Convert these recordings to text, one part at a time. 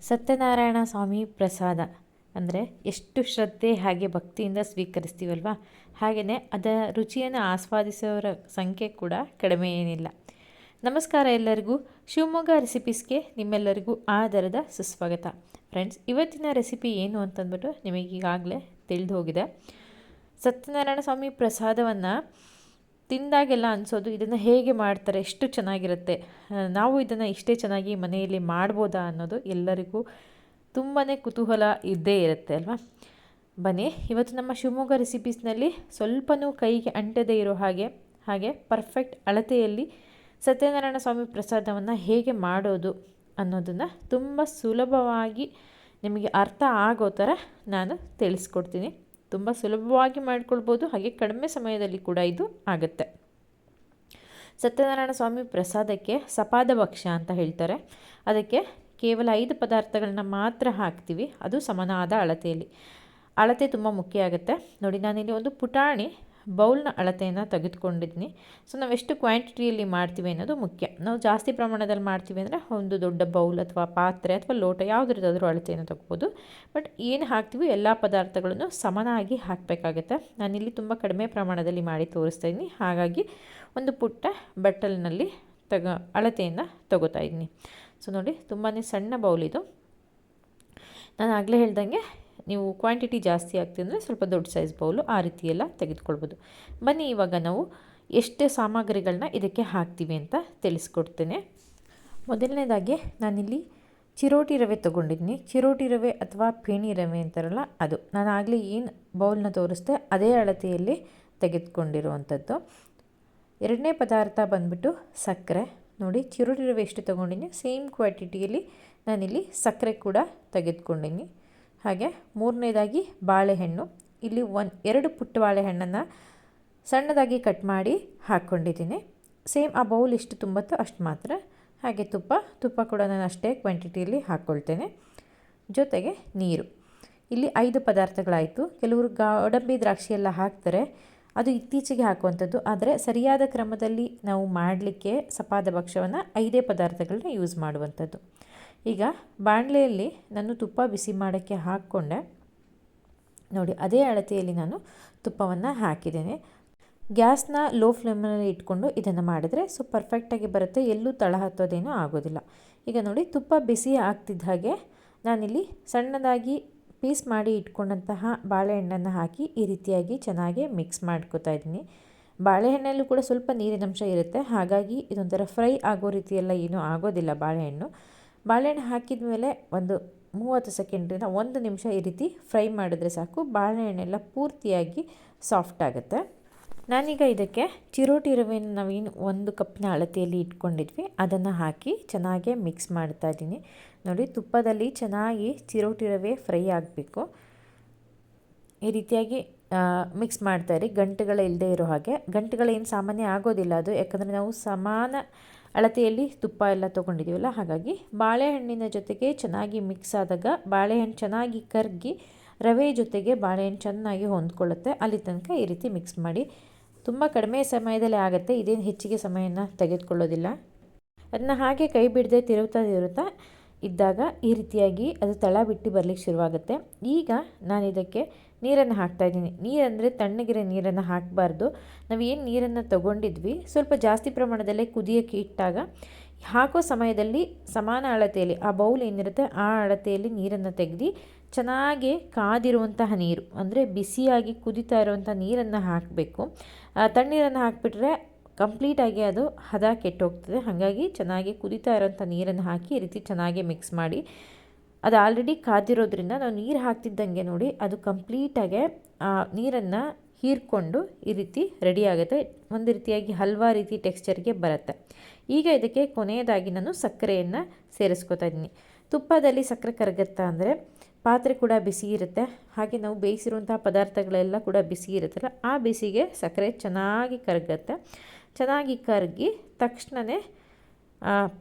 ಸತ್ಯನಾರಾಯಣ ಸ್ವಾಮಿ ಪ್ರಸಾದ ಅಂದರೆ ಎಷ್ಟು ಶ್ರದ್ಧೆ ಹಾಗೆ ಭಕ್ತಿಯಿಂದ ಸ್ವೀಕರಿಸ್ತೀವಲ್ವ, ಹಾಗೆಯೇ ಅದರ ರುಚಿಯನ್ನು ಆಸ್ವಾದಿಸೋರ ಸಂಖ್ಯೆ ಕೂಡ ಕಡಿಮೆ ಏನಿಲ್ಲ. ನಮಸ್ಕಾರ ಎಲ್ಲರಿಗೂ, ಶಿವಮೊಗ್ಗ ರೆಸಿಪೀಸ್ಗೆ ನಿಮ್ಮೆಲ್ಲರಿಗೂ ಆದರದ ಸುಸ್ವಾಗತ. ಫ್ರೆಂಡ್ಸ್, ಇವತ್ತಿನ ರೆಸಿಪಿ ಏನು ಅಂತಂದ್ಬಿಟ್ಟು ನಿಮಗೀಗಾಗಲೇ ತಿಳಿದು ಹೋಗಿದೆ. ಸತ್ಯನಾರಾಯಣ ಸ್ವಾಮಿ ಪ್ರಸಾದವನ್ನು ತಿಂದಾಗೆಲ್ಲ ಅನಿಸೋದು, ಇದನ್ನು ಹೇಗೆ ಮಾಡ್ತಾರೆ, ಎಷ್ಟು ಚೆನ್ನಾಗಿರುತ್ತೆ, ನಾವು ಇದನ್ನು ಇಷ್ಟೇ ಚೆನ್ನಾಗಿ ಮನೆಯಲ್ಲಿ ಮಾಡ್ಬೋದಾ ಅನ್ನೋದು ಎಲ್ಲರಿಗೂ ತುಂಬಾ ಕುತೂಹಲ ಇದ್ದೇ ಇರುತ್ತೆ ಅಲ್ವಾ. ಬನ್ನಿ, ಇವತ್ತು ನಮ್ಮ ಶಿವಮೊಗ್ಗ ರೆಸಿಪೀಸ್ನಲ್ಲಿ ಸ್ವಲ್ಪನೂ ಕೈಗೆ ಅಂಟದೇ ಇರೋ ಹಾಗೆ ಪರ್ಫೆಕ್ಟ್ ಅಳತೆಯಲ್ಲಿ ಸತ್ಯನಾರಾಯಣ ಸ್ವಾಮಿ ಪ್ರಸಾದವನ್ನು ಹೇಗೆ ಮಾಡೋದು ಅನ್ನೋದನ್ನು ತುಂಬ ಸುಲಭವಾಗಿ ನಿಮಗೆ ಅರ್ಥ ಆಗೋ ಥರ ನಾನು ತಿಳಿಸ್ಕೊಡ್ತೀನಿ. ತುಂಬ ಸುಲಭವಾಗಿ ಮಾಡ್ಕೊಳ್ಬೋದು, ಹಾಗೆ ಕಡಿಮೆ ಸಮಯದಲ್ಲಿ ಕೂಡ ಇದು ಆಗುತ್ತೆ. ಸತ್ಯನಾರಾಯಣ ಸ್ವಾಮಿ ಪ್ರಸಾದಕ್ಕೆ ಸಪಾದ ಭಕ್ಷ್ಯ ಅಂತ ಹೇಳ್ತಾರೆ. ಅದಕ್ಕೆ ಕೇವಲ 5 ಪದಾರ್ಥಗಳನ್ನ ಮಾತ್ರ ಹಾಕ್ತೀವಿ, ಅದು ಸಮನಾದ ಅಳತೆಯಲ್ಲಿ. ಅಳತೆ ತುಂಬ ಮುಖ್ಯ ಆಗುತ್ತೆ. ನೋಡಿ, ನಾನಿಲ್ಲಿ ಒಂದು ಪುಟಾಣಿ ಬೌಲ್ನ ಅಳತೆಯನ್ನು ತೆಗೆದುಕೊಂಡಿದ್ದೀನಿ. ಸೊ ನಾವು ಎಷ್ಟು ಕ್ವಾಂಟಿಟಿಯಲ್ಲಿ ಮಾಡ್ತೀವಿ ಅನ್ನೋದು ಮುಖ್ಯ. ನಾವು ಜಾಸ್ತಿ ಪ್ರಮಾಣದಲ್ಲಿ ಮಾಡ್ತೀವಿ ಅಂದರೆ ಒಂದು ದೊಡ್ಡ ಬೌಲ್ ಅಥವಾ ಪಾತ್ರೆ ಅಥವಾ ಲೋಟ ಯಾವುದ್ರದ್ದಾದರೂ ಅಳತೆಯನ್ನು ತಗೋಬೋದು. ಬಟ್ ಏನು ಹಾಕ್ತೀವಿ ಎಲ್ಲ ಪದಾರ್ಥಗಳನ್ನು ಸಮನಾಗಿ ಹಾಕಬೇಕಾಗತ್ತೆ. ನಾನಿಲ್ಲಿ ತುಂಬ ಕಡಿಮೆ ಪ್ರಮಾಣದಲ್ಲಿ ಮಾಡಿ ತೋರಿಸ್ತಾ ಇದ್ದೀನಿ, ಹಾಗಾಗಿ ಒಂದು ಪುಟ್ಟ ಬಟ್ಟಲಿನಲ್ಲಿ ಅಳತೆಯನ್ನು ತಗೋತಾ ಇದ್ದೀನಿ. ಸೊ ನೋಡಿ, ತುಂಬಾ ಸಣ್ಣ ಬೌಲ್ ಇದು. ನಾನು ಆಗಲೇ ಹೇಳ್ದಂಗೆ ನೀವು ಕ್ವಾಂಟಿಟಿ ಜಾಸ್ತಿ ಆಗ್ತಿದ್ರೆ ಸ್ವಲ್ಪ ದೊಡ್ಡ ಸೈಜ್ ಬೌಲು ಆ ರೀತಿ ಎಲ್ಲ ತೆಗೆದುಕೊಳ್ಬೋದು. ಬನ್ನಿ, ಇವಾಗ ನಾವು ಎಷ್ಟೇ ಸಾಮಗ್ರಿಗಳನ್ನ ಇದಕ್ಕೆ ಹಾಕ್ತೀವಿ ಅಂತ ತಿಳಿಸ್ಕೊಡ್ತೇನೆ. ಮೊದಲನೇದಾಗಿ ನಾನಿಲ್ಲಿ ಚಿರೋಟಿ ರವೆ ತೊಗೊಂಡಿದ್ದೀನಿ. ಚಿರೋಟಿ ರವೆ ಅಥವಾ ಪೇಣಿ ರವೆ ಅಂತಾರಲ್ಲ ಅದು. ನಾನು ಆಗಲೇ ಏನು ಬೌಲ್ನ ತೋರಿಸ್ದೆ ಅದೇ ಅಳತೆಯಲ್ಲಿ ತೆಗೆದುಕೊಂಡಿರುವಂಥದ್ದು. ಎರಡನೇ ಪದಾರ್ಥ ಬಂದ್ಬಿಟ್ಟು ಸಕ್ಕರೆ. ನೋಡಿ, ಚಿರೋಟಿ ರವೆ ಎಷ್ಟು ತೊಗೊಂಡಿನಿ ಸೇಮ್ ಕ್ವಾಂಟಿಟಿಯಲ್ಲಿ ನಾನಿಲ್ಲಿ ಸಕ್ಕರೆ ಕೂಡ ತೆಗೆದುಕೊಂಡಿನಿ. ಹಾಗೆ ಮೂರನೇದಾಗಿ ಬಾಳೆಹಣ್ಣು. ಇಲ್ಲಿ 2 ಪುಟ್ಟ ಬಾಳೆಹಣ್ಣನ್ನು ಸಣ್ಣದಾಗಿ ಕಟ್ ಮಾಡಿ ಹಾಕ್ಕೊಂಡಿದ್ದೀನಿ. ಸೇಮ್ ಆ ಬೌಲ್ ಎಷ್ಟು ತುಂಬುತ್ತೋ ಅಷ್ಟು ಮಾತ್ರ. ಹಾಗೆ ತುಪ್ಪ ಕೂಡ ನಾನು ಅಷ್ಟೇ ಕ್ವಾಂಟಿಟಿಯಲ್ಲಿ ಹಾಕ್ಕೊಳ್ತೇನೆ. ಜೊತೆಗೆ ನೀರು. ಇಲ್ಲಿ 5 ಪದಾರ್ಥಗಳಾಯಿತು. ಕೆಲವರು ಗೋಡಂಬಿ ದ್ರಾಕ್ಷಿ ಎಲ್ಲ ಹಾಕ್ತಾರೆ, ಅದು ಇತ್ತೀಚೆಗೆ ಹಾಕುವಂಥದ್ದು. ಆದರೆ ಸರಿಯಾದ ಕ್ರಮದಲ್ಲಿ ನಾವು ಮಾಡಲಿಕ್ಕೆ ಸಪಾದ ಭಕ್ಷ್ಯವನ್ನು 5 ಪದಾರ್ಥಗಳನ್ನ ಯೂಸ್ ಮಾಡುವಂಥದ್ದು. ಈಗ ಬಾಣಲೆಯಲ್ಲಿ ನಾನು ತುಪ್ಪ ಬಿಸಿ ಮಾಡೋಕ್ಕೆ ಹಾಕ್ಕೊಂಡೆ. ನೋಡಿ, ಅದೇ ಅಳತೆಯಲ್ಲಿ ನಾನು ತುಪ್ಪವನ್ನು ಹಾಕಿದ್ದೇನೆ. ಗ್ಯಾಸ್ನ ಲೋ ಫ್ಲೇಮ್ನಲ್ಲಿ ಇಟ್ಕೊಂಡು ಇದನ್ನು ಮಾಡಿದರೆ ಸೊ ಪರ್ಫೆಕ್ಟಾಗಿ ಬರುತ್ತೆ, ಎಲ್ಲೂ ತಳ ಹತ್ತೋದೇನೂ ಆಗೋದಿಲ್ಲ. ಈಗ ನೋಡಿ, ತುಪ್ಪ ಬಿಸಿ ಆಗ್ತಿದ್ದ ಹಾಗೆ ನಾನಿಲ್ಲಿ ಸಣ್ಣದಾಗಿ ಪೀಸ್ ಮಾಡಿ ಇಟ್ಕೊಂಡಂತಹ ಬಾಳೆಹಣ್ಣನ್ನು ಹಾಕಿ ಈ ರೀತಿಯಾಗಿ ಚೆನ್ನಾಗಿ ಮಿಕ್ಸ್ ಮಾಡ್ಕೋತಾ ಇದ್ದೀನಿ. ಬಾಳೆಹಣ್ಣಲ್ಲೂ ಕೂಡ ಸ್ವಲ್ಪ ನೀರಿನಂಶ ಇರುತ್ತೆ, ಹಾಗಾಗಿ ಇದೊಂಥರ ಫ್ರೈ ಆಗೋ ರೀತಿಯೆಲ್ಲ ಏನೂ ಆಗೋದಿಲ್ಲ. ಬಾಳೆಹಣ್ಣು ಹಾಕಿದ ಮೇಲೆ ಒಂದು 30 ಸೆಕೆಂಡ್ರಿಂದ 1 ನಿಮಿಷ ಈ ರೀತಿ ಫ್ರೈ ಮಾಡಿದ್ರೆ ಸಾಕು, ಬಾಳೆಹಣ್ಣೆಲ್ಲ ಪೂರ್ತಿಯಾಗಿ ಸಾಫ್ಟ್ ಆಗುತ್ತೆ. ನಾನೀಗ ಇದಕ್ಕೆ ಚಿರೋಟಿ ರವೆಯನ್ನು ನಾವೇನು 1 ಕಪ್ನ ಅಳತೆಯಲ್ಲಿ ಇಟ್ಕೊಂಡಿದ್ವಿ ಅದನ್ನು ಹಾಕಿ ಚೆನ್ನಾಗಿ ಮಿಕ್ಸ್ ಮಾಡ್ತಾ ಇದ್ದೀನಿ. ನೋಡಿ, ತುಪ್ಪದಲ್ಲಿ ಚೆನ್ನಾಗಿ ಚಿರೋಟಿ ರವೆ ಫ್ರೈ ಆಗಬೇಕು. ಈ ರೀತಿಯಾಗಿ ಮಿಕ್ಸ್ ಮಾಡ್ತಾಯಿರಿ, ಗಂಟುಗಳಿಲ್ಲದೆ ಇರೋ ಹಾಗೆ. ಗಂಟುಗಳೇನು ಸಾಮಾನ್ಯ ಆಗೋದಿಲ್ಲ ಅದು, ಯಾಕಂದರೆ ನಾವು ಸಮಾನ ಅಳತೆಯಲ್ಲಿ ತುಪ್ಪ ಎಲ್ಲ ತೊಗೊಂಡಿದ್ದೀವಲ್ಲ, ಹಾಗಾಗಿ ಬಾಳೆಹಣ್ಣಿನ ಜೊತೆಗೆ ಚೆನ್ನಾಗಿ ಮಿಕ್ಸ್ ಆದಾಗ ಬಾಳೆಹಣ್ಣು ಚೆನ್ನಾಗಿ ಕರಗಿ ರವೆ ಜೊತೆಗೆ ಬಾಳೆಹಣ್ಣು ಚೆನ್ನಾಗಿ ಹೊಂದ್ಕೊಳ್ಳುತ್ತೆ. ಅಲ್ಲಿ ತನಕ ಈ ರೀತಿ ಮಿಕ್ಸ್ ಮಾಡಿ. ತುಂಬ ಕಡಿಮೆ ಸಮಯದಲ್ಲೇ ಆಗುತ್ತೆ, ಇದೇನು ಹೆಚ್ಚಿಗೆ ಸಮಯನ ತೆಗೆದುಕೊಳ್ಳೋದಿಲ್ಲ. ಅದನ್ನ ಹಾಗೆ ಕೈ ಬಿಡದೆ ತಿರುಗ್ತಾ ಇದ್ದಾಗ ಈ ರೀತಿಯಾಗಿ ಅದು ತಳ ಬಿಟ್ಟು ಬರಲಿಕ್ಕೆ ಶುರುವಾಗುತ್ತೆ. ಈಗ ನಾನು ಇದಕ್ಕೆ ನೀರನ್ನು ಹಾಕ್ತಾಯಿದ್ದೀನಿ. ನೀರಂದರೆ ತಣ್ಣಗಿರೋ ನೀರನ್ನು ಹಾಕಬಾರ್ದು. ನಾವು ಏನು ನೀರನ್ನು ತೊಗೊಂಡಿದ್ವಿ ಸ್ವಲ್ಪ ಜಾಸ್ತಿ ಪ್ರಮಾಣದಲ್ಲೇ ಕುದಿಯೋಕ್ಕೆ ಇಟ್ಟಾಗ ಹಾಕೋ ಸಮಯದಲ್ಲಿ ಸಮಾನ ಅಳತೆಯಲ್ಲಿ ಆ ಬೌಲ್ ಏನಿರುತ್ತೆ ಆ ಅಳತೆಯಲ್ಲಿ ನೀರನ್ನು ತೆಗೆದು ಚೆನ್ನಾಗಿ ಕಾದಿರುವಂತಹ ನೀರು, ಅಂದರೆ ಬಿಸಿಯಾಗಿ ಕುದೀತಾ ಇರುವಂಥ ನೀರನ್ನು ಹಾಕಬೇಕು. ತಣ್ಣೀರನ್ನು ಹಾಕಿಬಿಟ್ರೆ ಕಂಪ್ಲೀಟಾಗಿ ಅದು ಹದ ಕೆಟ್ಟೋಗ್ತದೆ. ಹಾಗಾಗಿ ಚೆನ್ನಾಗಿ ಕುದೀತಾ ಇರೋಂಥ ನೀರನ್ನು ಹಾಕಿ ಈ ರೀತಿ ಚೆನ್ನಾಗಿ ಮಿಕ್ಸ್ ಮಾಡಿ. ಅದು ಆಲ್ರೆಡಿ ಕಾದಿರೋದ್ರಿಂದ ನಾವು ನೀರು ಹಾಕ್ತಿದ್ದಂಗೆ ನೋಡಿ ಅದು ಕಂಪ್ಲೀಟಾಗಿ ಆ ನೀರನ್ನು ಹೀರ್ಕೊಂಡು ಈ ರೀತಿ ರೆಡಿ ಆಗುತ್ತೆ. ಒಂದು ರೀತಿಯಾಗಿ ಹಲ್ವಾ ರೀತಿ ಟೆಕ್ಸ್ಚರ್ಗೆ ಬರುತ್ತೆ. ಈಗ ಇದಕ್ಕೆ ಕೊನೆಯದಾಗಿ ನಾನು ಸಕ್ಕರೆಯನ್ನು ಸೇರಿಸ್ಕೊತಾ ಇದ್ದೀನಿ. ತುಪ್ಪದಲ್ಲಿ ಸಕ್ಕರೆ ಕರಗುತ್ತಾ ಅಂದರೆ ಪಾತ್ರೆ ಕೂಡ ಬಿಸಿ ಇರುತ್ತೆ, ಹಾಗೆ ನಾವು ಬೇಯಿಸಿರುವಂಥ ಪದಾರ್ಥಗಳೆಲ್ಲ ಕೂಡ ಬಿಸಿ ಇರುತ್ತಲ್ಲ, ಆ ಬಿಸಿಗೆ ಸಕ್ಕರೆ ಚೆನ್ನಾಗಿ ಕರಗುತ್ತೆ. ಚೆನ್ನಾಗಿ ಕರಗಿ ತಕ್ಷಣವೇ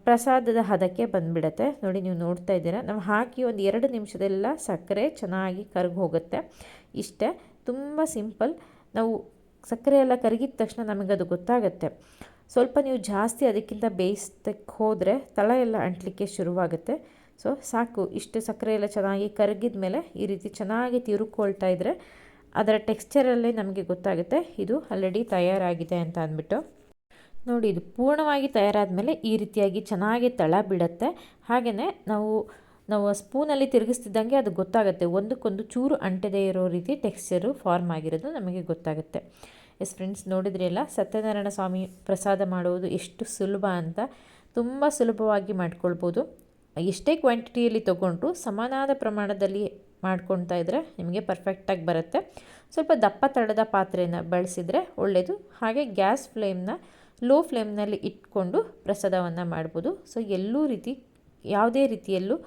ಪ್ರಸಾದದ ಹದಕ್ಕೆ ಬಂದುಬಿಡುತ್ತೆ. ನೋಡಿ, ನೀವು ನೋಡ್ತಾ ಇದ್ದೀರಾ, ನಾವು ಹಾಕಿ ಒಂದು 2 ನಿಮಿಷದೆಲ್ಲ ಸಕ್ಕರೆ ಚೆನ್ನಾಗಿ ಕರಗಿ ಹೋಗುತ್ತೆ. ಇಷ್ಟೇ, ತುಂಬ ಸಿಂಪಲ್. ನಾವು ಸಕ್ಕರೆ ಎಲ್ಲ ಕರಗಿದ ತಕ್ಷಣ ನಮಗದು ಗೊತ್ತಾಗುತ್ತೆ. ಸ್ವಲ್ಪ ನೀವು ಜಾಸ್ತಿ ಅದಕ್ಕಿಂತ ಬೇಯಿಸೋದಕ್ಕೆ ಹೋದರೆ ತಳ ಎಲ್ಲ ಅಂಟಲಿಕ್ಕೆ ಶುರುವಾಗುತ್ತೆ. ಸೊ ಸಾಕು, ಇಷ್ಟು ಸಕ್ಕರೆ ಎಲ್ಲ ಚೆನ್ನಾಗಿ ಕರಗಿದ ಮೇಲೆ ಈ ರೀತಿ ಚೆನ್ನಾಗಿ ತಿರುಕೊಳ್ತಾ ಇದ್ದರೆ ಅದರ ಟೆಕ್ಸ್ಚರಲ್ಲೇ ನಮಗೆ ಗೊತ್ತಾಗುತ್ತೆ ಇದು ಆಲ್ರೆಡಿ ತಯಾರಾಗಿದೆ ಅಂತ ಅಂದ್ಬಿಟ್ಟು. ನೋಡಿ, ಇದು ಪೂರ್ಣವಾಗಿ ತಯಾರಾದ ಮೇಲೆ ಈ ರೀತಿಯಾಗಿ ಚೆನ್ನಾಗಿ ತಳ ಬಿಡುತ್ತೆ. ಹಾಗೆಯೇ ನಾವು ಸ್ಪೂನಲ್ಲಿ ತಿರುಗಿಸ್ತಿದ್ದಂಗೆ ಅದು ಗೊತ್ತಾಗುತ್ತೆ, ಒಂದಕ್ಕೊಂದು ಚೂರು ಅಂಟದೇ ಇರೋ ರೀತಿ ಟೆಕ್ಸ್ಚರು ಫಾರ್ಮ್ ಆಗಿರೋದು ನಮಗೆ ಗೊತ್ತಾಗುತ್ತೆ. ಎಸ್ ಫ್ರೆಂಡ್ಸ್, ನೋಡಿದ್ರಿ ಅಲ್ಲ ಸತ್ಯನಾರಾಯಣ ಸ್ವಾಮಿ ಪ್ರಸಾದ ಮಾಡುವುದು ಎಷ್ಟು ಸುಲಭ ಅಂತ. ತುಂಬ ಸುಲಭವಾಗಿ ಮಾಡ್ಕೊಳ್ಬೋದು. ಎಷ್ಟೇ ಕ್ವಾಂಟಿಟಿಯಲ್ಲಿ ತೊಗೊಂಡ್ರು ಸಮಾನಾದ ಪ್ರಮಾಣದಲ್ಲಿ ಮಾಡ್ಕೊಳ್ತಾ ಇದ್ದರೆ ನಿಮಗೆ ಪರ್ಫೆಕ್ಟಾಗಿ ಬರುತ್ತೆ. ಸ್ವಲ್ಪ ದಪ್ಪ ತಳದ ಪಾತ್ರೆಯನ್ನು ಬಳಸಿದರೆ ಒಳ್ಳೆಯದು. ಹಾಗೆ ಗ್ಯಾಸ್ ಫ್ಲೇಮ್ನ ಲೋ ಫ್ಲೇಮ್ನಲ್ಲಿ ಇಟ್ಕೊಂಡು ಪ್ರಸಾದವನ್ನು ಮಾಡ್ಬೋದು. ಸೊ ಯಾವುದೇ ರೀತಿಯಲ್ಲೂ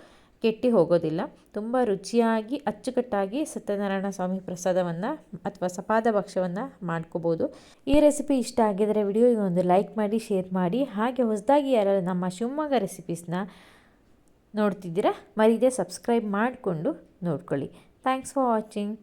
ಕೆಟ್ಟಿ ಹೋಗೋದಿಲ್ಲ. ತುಂಬ ರುಚಿಯಾಗಿ ಅಚ್ಚುಕಟ್ಟಾಗಿ ಸತ್ಯನಾರಾಯಣ ಸ್ವಾಮಿ ಪ್ರಸಾದವನ್ನು ಅಥವಾ ಸಪಾದ ಭಕ್ಷ್ಯವನ್ನು ಮಾಡ್ಕೋಬೋದು. ಈ ರೆಸಿಪಿ ಇಷ್ಟ ಆಗಿದರೆ ವಿಡಿಯೋಗೆ ಒಂದು ಲೈಕ್ ಮಾಡಿ, ಶೇರ್ ಮಾಡಿ. ಹಾಗೆ ಹೊಸದಾಗಿ ಯಾರು ನಮ್ಮ ಶಿವಮೊಗ್ಗ ರೆಸಿಪೀಸ್ನ ನೋಡ್ತಿದ್ದೀರಾ ಮರೀದೆ ಸಬ್ಸ್ಕ್ರೈಬ್ ಮಾಡಿಕೊಂಡು ನೋಡ್ಕೊಳ್ಳಿ. Thanks for watching.